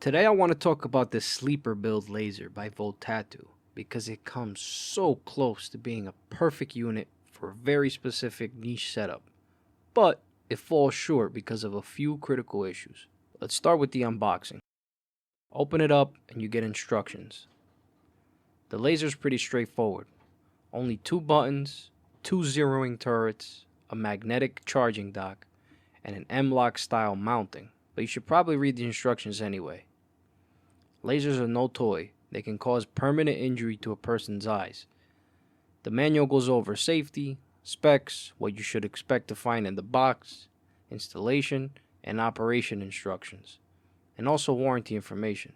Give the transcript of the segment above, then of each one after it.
Today I want to talk about the sleeper build laser by Votatu because it comes so close to being a perfect unit for a very specific niche setup, but it falls short because of a few critical issues. Let's start with the unboxing. Open it up and you get instructions. The laser is pretty straightforward. Only 2 buttons, 2 zeroing turrets, a magnetic charging dock, and an M-lock style mounting, but you should probably read the instructions anyway. Lasers are no toy. They can cause permanent injury to a person's eyes. The manual goes over safety, specs, what you should expect to find in the box, installation, and operation instructions, and also warranty information.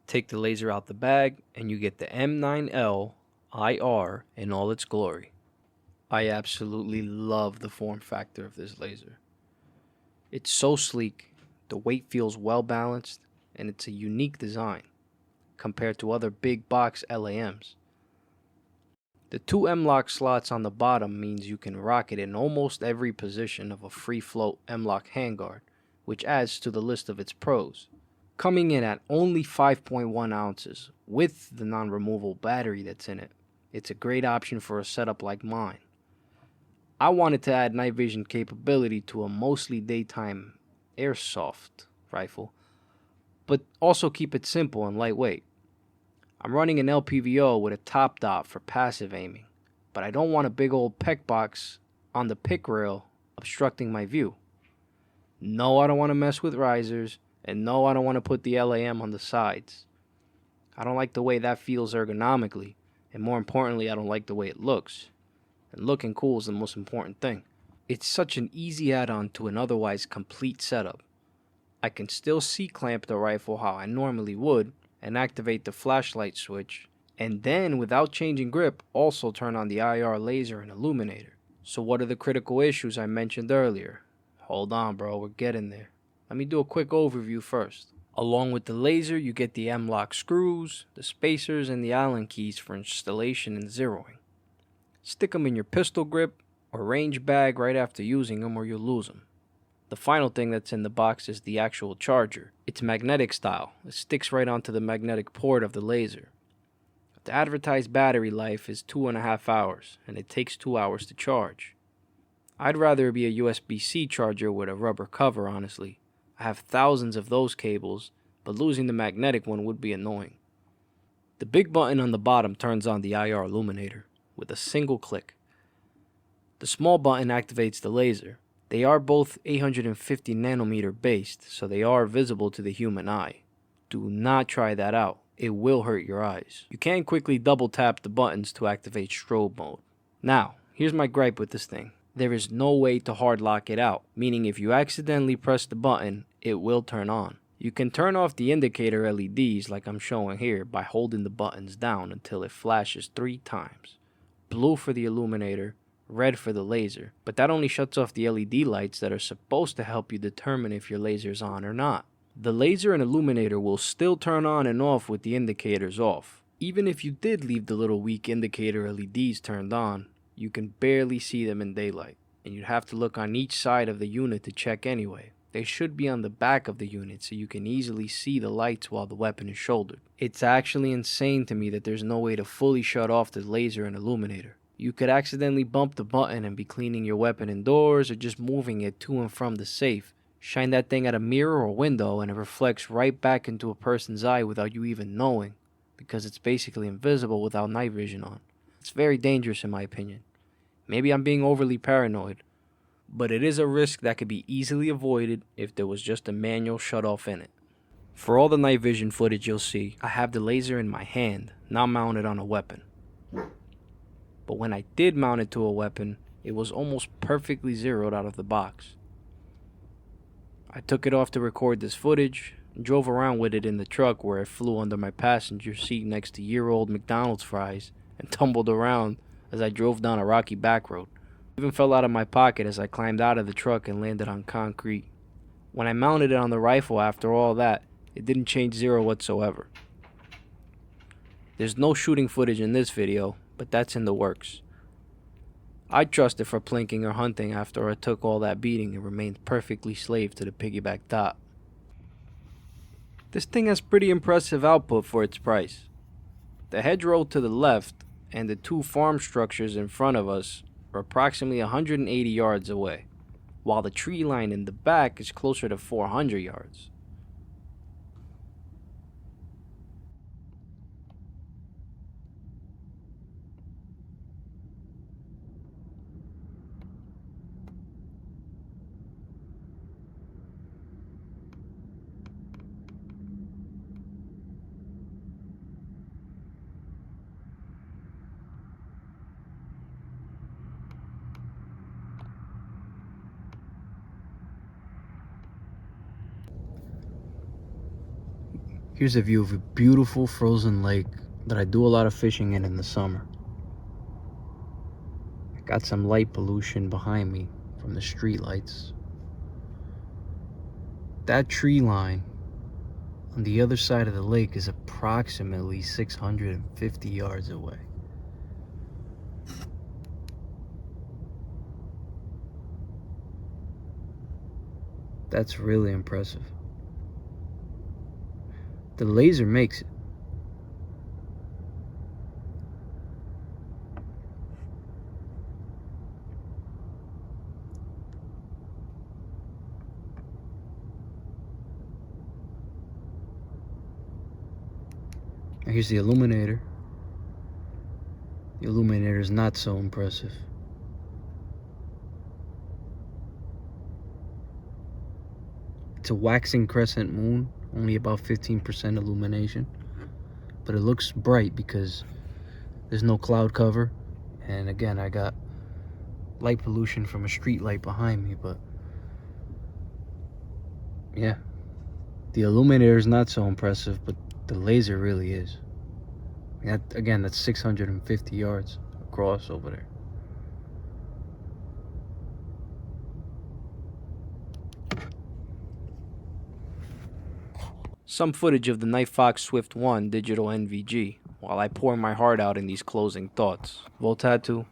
Take the laser out the bag and you get the M9L-IR in all its glory. I absolutely love the form factor of this laser. It's so sleek. The weight feels well balanced, and it's a unique design compared to other big box LAMs. The 2 M-lock slots on the bottom means you can rock it in almost every position of a free float M-lock handguard, which adds to the list of its pros. Coming in at only 5.1 ounces with the non-removable battery that's in it, it's a great option for a setup like mine. I wanted to add night vision capability to a mostly daytime airsoft rifle, but also keep it simple and lightweight. I'm running an LPVO with a top dot for passive aiming, but I don't want a big old PEC box on the pick rail obstructing my view. No, I don't want to mess with risers, and no, I don't want to put the LAM on the sides. I don't like the way that feels ergonomically, and more importantly, I don't like the way it looks. And looking cool is the most important thing. It's such an easy add-on to an otherwise complete setup. I can still C-clamp the rifle how I normally would and activate the flashlight switch, and then without changing grip also turn on the IR laser and illuminator. So what are the critical issues I mentioned earlier? Hold on bro, we're getting there. Let me do a quick overview first. Along with the laser you get the M-lock screws, the spacers, and the Allen keys for installation and zeroing. Stick them in your pistol grip or range bag right after using them or you'll lose them. The final thing that's in the box is the actual charger. It's magnetic style. It sticks right onto the magnetic port of the laser. The advertised battery life is 2.5 hours, and it takes 2 hours to charge. I'd rather it be a USB-C charger with a rubber cover, honestly. I have thousands of those cables, but losing the magnetic one would be annoying. The big button on the bottom turns on the IR illuminator with a single click. The small button activates the laser. They are both 850 nanometer based, so they are visible to the human eye. Do not try that out. It will hurt your eyes. You can quickly double tap the buttons to activate strobe mode. Now, here's my gripe with this thing. There is no way to hard lock it out, meaning if you accidentally press the button, it will turn on. You can turn off the indicator LEDs like I'm showing here by holding the buttons down until it flashes 3 times. Blue for the illuminator, red for the laser, but that only shuts off the LED lights that are supposed to help you determine if your laser is on or not. The laser and illuminator will still turn on and off with the indicators off. Even if you did leave the little weak indicator LEDs turned on, you can barely see them in daylight, and you'd have to look on each side of the unit to check anyway. They should be on the back of the unit so you can easily see the lights while the weapon is shouldered. It's actually insane to me that there's no way to fully shut off the laser and illuminator. You could accidentally bump the button and be cleaning your weapon indoors or just moving it to and from the safe. Shine that thing at a mirror or window and it reflects right back into a person's eye without you even knowing, because it's basically invisible without night vision on. It's very dangerous in my opinion. Maybe I'm being overly paranoid, but it is a risk that could be easily avoided if there was just a manual shutoff in it. For all the night vision footage you'll see, I have the laser in my hand, not mounted on a weapon. But when I did mount it to a weapon, it was almost perfectly zeroed out of the box. I took it off to record this footage and drove around with it in the truck where it flew under my passenger seat next to year-old McDonald's fries and tumbled around as I drove down a rocky back road. It even fell out of my pocket as I climbed out of the truck and landed on concrete. When I mounted it on the rifle after all that, it didn't change zero whatsoever. There's no shooting footage in this video, but that's in the works. I trust it for plinking or hunting after I took all that beating and remained perfectly slave to the piggyback top. This thing has pretty impressive output for its price. The hedgerow to the left and the two farm structures in front of us are approximately 180 yards away, while the tree line in the back is closer to 400 yards. Here's a view of a beautiful frozen lake that I do a lot of fishing in the summer. Got some light pollution behind me from the street lights. That tree line on the other side of the lake is approximately 650 yards away. That's really impressive. The laser makes it. Now here's the illuminator. The illuminator is not so impressive. It's a waxing crescent moon, only about 15% illumination, but it looks bright because there's no cloud cover, and again I got light pollution from a street light behind me. But yeah, the illuminator is not so impressive, but the laser really is. Again, that's 650 yards across over there. Some footage of the Night Fox Swift 1 digital NVG while I pour my heart out in these closing thoughts. Votatu,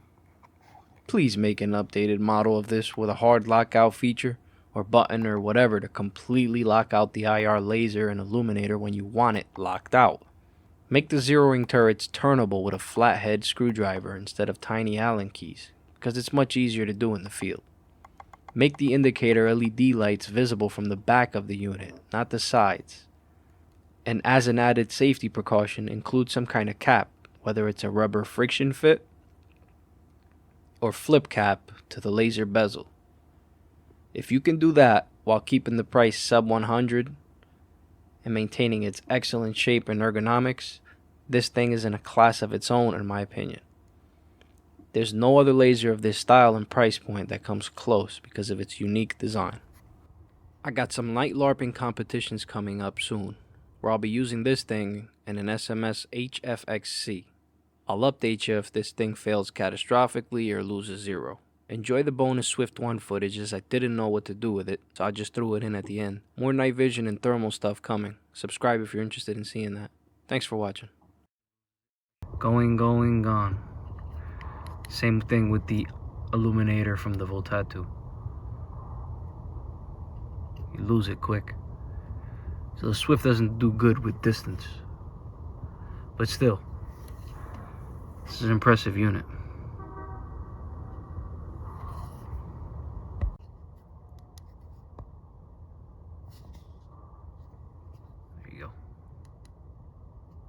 please make an updated model of this with a hard lockout feature or button or whatever to completely lock out the IR laser and illuminator when you want it locked out. Make the zeroing turrets turnable with a flathead screwdriver instead of tiny Allen keys, because it's much easier to do in the field. Make the indicator LED lights visible from the back of the unit, not the sides. And as an added safety precaution, include some kind of cap, whether it's a rubber friction fit or flip cap to the laser bezel. If you can do that while keeping the price sub 100 and maintaining its excellent shape and ergonomics, this thing is in a class of its own in my opinion. There's no other laser of this style and price point that comes close because of its unique design. I got some night LARPing competitions coming up soon, where I'll be using this thing and an SMS HFXC. I'll update you if this thing fails catastrophically or loses zero. Enjoy the bonus Swift 1 footage, as I didn't know what to do with it, so I just threw it in at the end. More night vision and thermal stuff coming. Subscribe if you're interested in seeing that. Thanks for watching. Going, gone. Same thing with the illuminator from the Votatu. You lose it quick. So the Swift doesn't do good with distance. But still, this is an impressive unit.